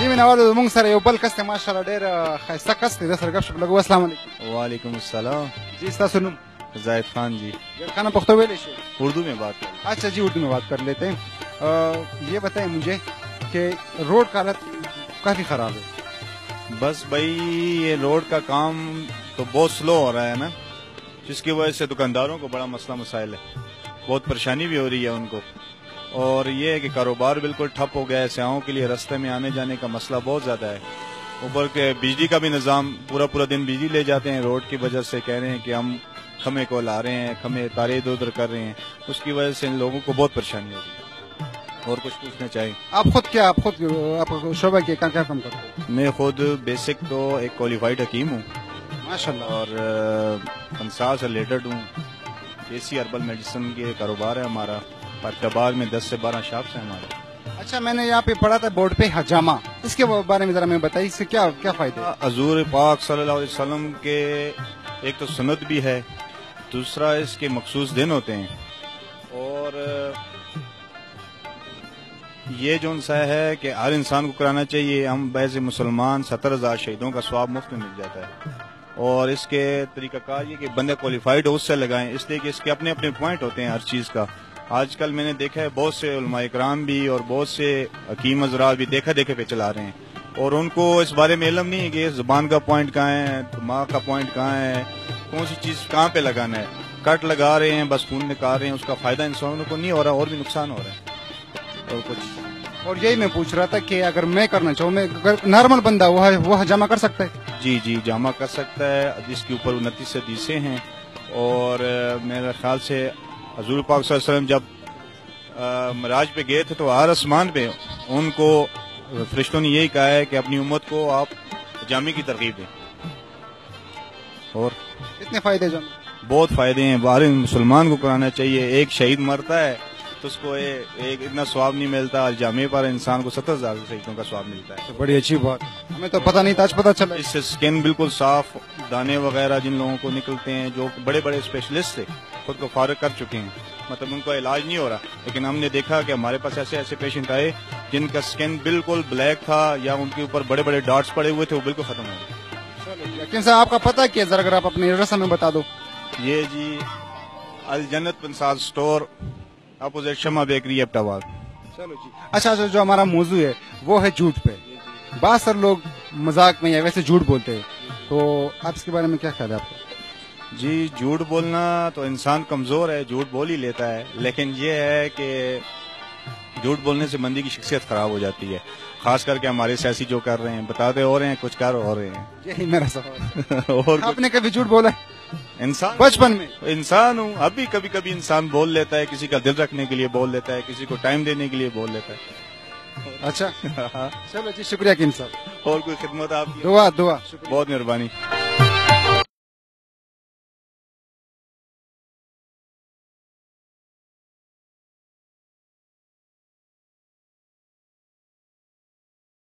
دې مینوالو زموږ سره یو بل کس دی ماشاءالله ډېر ښایسته کس دی. د سره ګپ شپ لګو. السلام علیکم. وعلیکم السلام. جی ستاسو نوم؟ زاہد خان جی. زاہد خان پختو ویلے شو؟ اردو میں بات کریں. اچھا جی اردو میں بات کر لیتے ہیں. یہ بتائیں مجھے کہ روڈ کا حالت کافی خراب ہے. بس بھائی یہ روڈ کا کام تو بہت سلو ہو رہا ہے نا, جس کی وجہ سے دکانداروں کو بڑا مسئلہ مسائل ہے, بہت پریشانی بھی ہو رہی ہے ان کو. اور یہ ہے کہ کاروبار بالکل ٹھپ ہو گیا ہے, سیاحوں کے لیے رستے میں آنے جانے کا مسئلہ بہت زیادہ ہے. اوپر کے بجلی کا بھی نظام, پورا دن بجلی لے جاتے ہیں روڈ کی وجہ سے, کہہ رہے ہیں کہ ہم کھمے کو لا رہے ہیں, کھمے تارے ادھر ادھر کر رہے ہیں, اس کی وجہ سے ان لوگوں کو بہت پریشانی ہو رہی ہے. اور کچھ پوچھنا چاہیے. آپ شعبہ کے کیا کام کرتے ہیں؟ میں خود بیسک تو ایک کوالیفائڈ حکیم ہوں ماشاءاللہ, اور 5 سال سے ریلیٹڈ ہوں. دیسی ہربل میڈیسن کے کاروبار ہے ہمارا. پرت آباد میں 10 سے 12 شاپس ہیں ہمارے. اچھا, میں نے یہاں پہ پڑھا تھا بورڈ پہ حجامہ, اس کے بارے میں ذرا میں بتائیے, اس سے کیا فائدے ہیں؟ حضور پاک صلی اللہ علیہ وسلم کے ایک تو سنت بھی ہے, دوسرا اس کے مخصوص دن ہوتے ہیں, اور یہ جو سا ہے کہ ہر انسان کو کرانا چاہیے. ہم بیز مسلمان 70,000 شہیدوں کا ثواب مفت میں مل جاتا ہے. اور اس کے طریقہ کار یہ کہ بندے کوالیفائڈ ہو اس سے لگائیں, اس لیے کہ اس کے اپنے اپنے پوائنٹ ہوتے ہیں ہر چیز کا. آج کل میں نے دیکھا ہے بہت سے علماء کرام بھی اور بہت سے حکیم حضرات بھی دیکھا پہ چلا رہے ہیں, اور ان کو اس بارے میں علم نہیں ہے کہ زبان کا پوائنٹ کہاں ہے, دماغ کا پوائنٹ کہاں ہے, کون سی چیز کہاں پہ لگانا ہے. کٹ لگا رہے ہیں, بس خون نکال رہے ہیں, اس کا فائدہ انسانوں کو نہیں ہو رہا, اور بھی نقصان ہو رہا ہے. اور کچھ اور یہی میں پوچھ رہا تھا کہ اگر میں کرنا چاہوں, میں نارمل بندہ وہ حجامہ کر سکتا ہے؟ جی جامع کر سکتا ہے, جس کے اوپر 29 حدیثیں ہیں. اور میرے خیال سے حضور پاک صلی اللہ علیہ وسلم جب معراج پہ گئے تھے تو ہر آسمان پہ ان کو فرشتوں نے یہی کہا ہے کہ اپنی امت کو آپ حجامے کی ترغیب دیں. اور کتنے فائدے جان؟ بہت فائدے ہیں, ہر مسلمان کو کرانا چاہیے. ایک شہید مرتا ہے تو اس کو ایک اتنا ثواب نہیں ملتا, جامع پر انسان کو 70,000 شہیدوں کا ثواب ملتا ہے. بڑی اچھی بات, ہمیں تو پتہ نہیں تھا, آج پتہ چلا. اس سے سکن بالکل صاف, دانے وغیرہ جن لوگوں کو نکلتے ہیں, جو بڑے بڑے اسپیشلسٹ تھے خود کو فارغ کر چکے ہیں, مطلب ان کا علاج نہیں ہو رہا, لیکن ہم نے دیکھا کہ ہمارے پاس ایسے پیشنٹ آئے جن کا سکن بالکل بلیک تھا, یا ان کے اوپر بڑے بڑے ڈاٹس پڑے ہوئے تھے, وہ بالکل ختم ہو گئے. لیکن صاحب آپ کا پتہ کیا, ذرا اگر آپ اپنے ایڈریس ہمیں بتا دو. یہ جی الجنت پنساد سٹور, اپوزٹ شمع بیکری, ایبٹ آباد. چلو جی. اچھا, جو ہمارا موضوع ہے وہ ہے جھوٹ پہ. بعض سر لوگ مذاق میں یا ویسے جھوٹ بولتے ہیں, تو آپ اس کے بارے میں کیا خیال ہے آپ کا؟ جی جھوٹ بولنا تو انسان کمزور ہے, جھوٹ بول ہی لیتا ہے, لیکن یہ ہے کہ جھوٹ بولنے سے بندی کی شخصیت خراب ہو جاتی ہے. خاص کر کے ہمارے سیاسی جو کر رہے ہیں, بتاتے ہو رہے ہیں, کچھ کر ہو رہے ہیں. یہی میرا سوال. اور آپ نے کبھی جھوٹ بولا؟ انسان بچپن میں انسان ہوں, ابھی کبھی انسان بول لیتا ہے, کسی کا دل رکھنے کے لیے بول لیتا ہے, کسی کو ٹائم دینے کے لیے بول لیتا ہے. اچھا چلو جی, شکریہ کیم صاحب. اور کوئی خدمت آپ کی؟ دعا بہت مہربانی.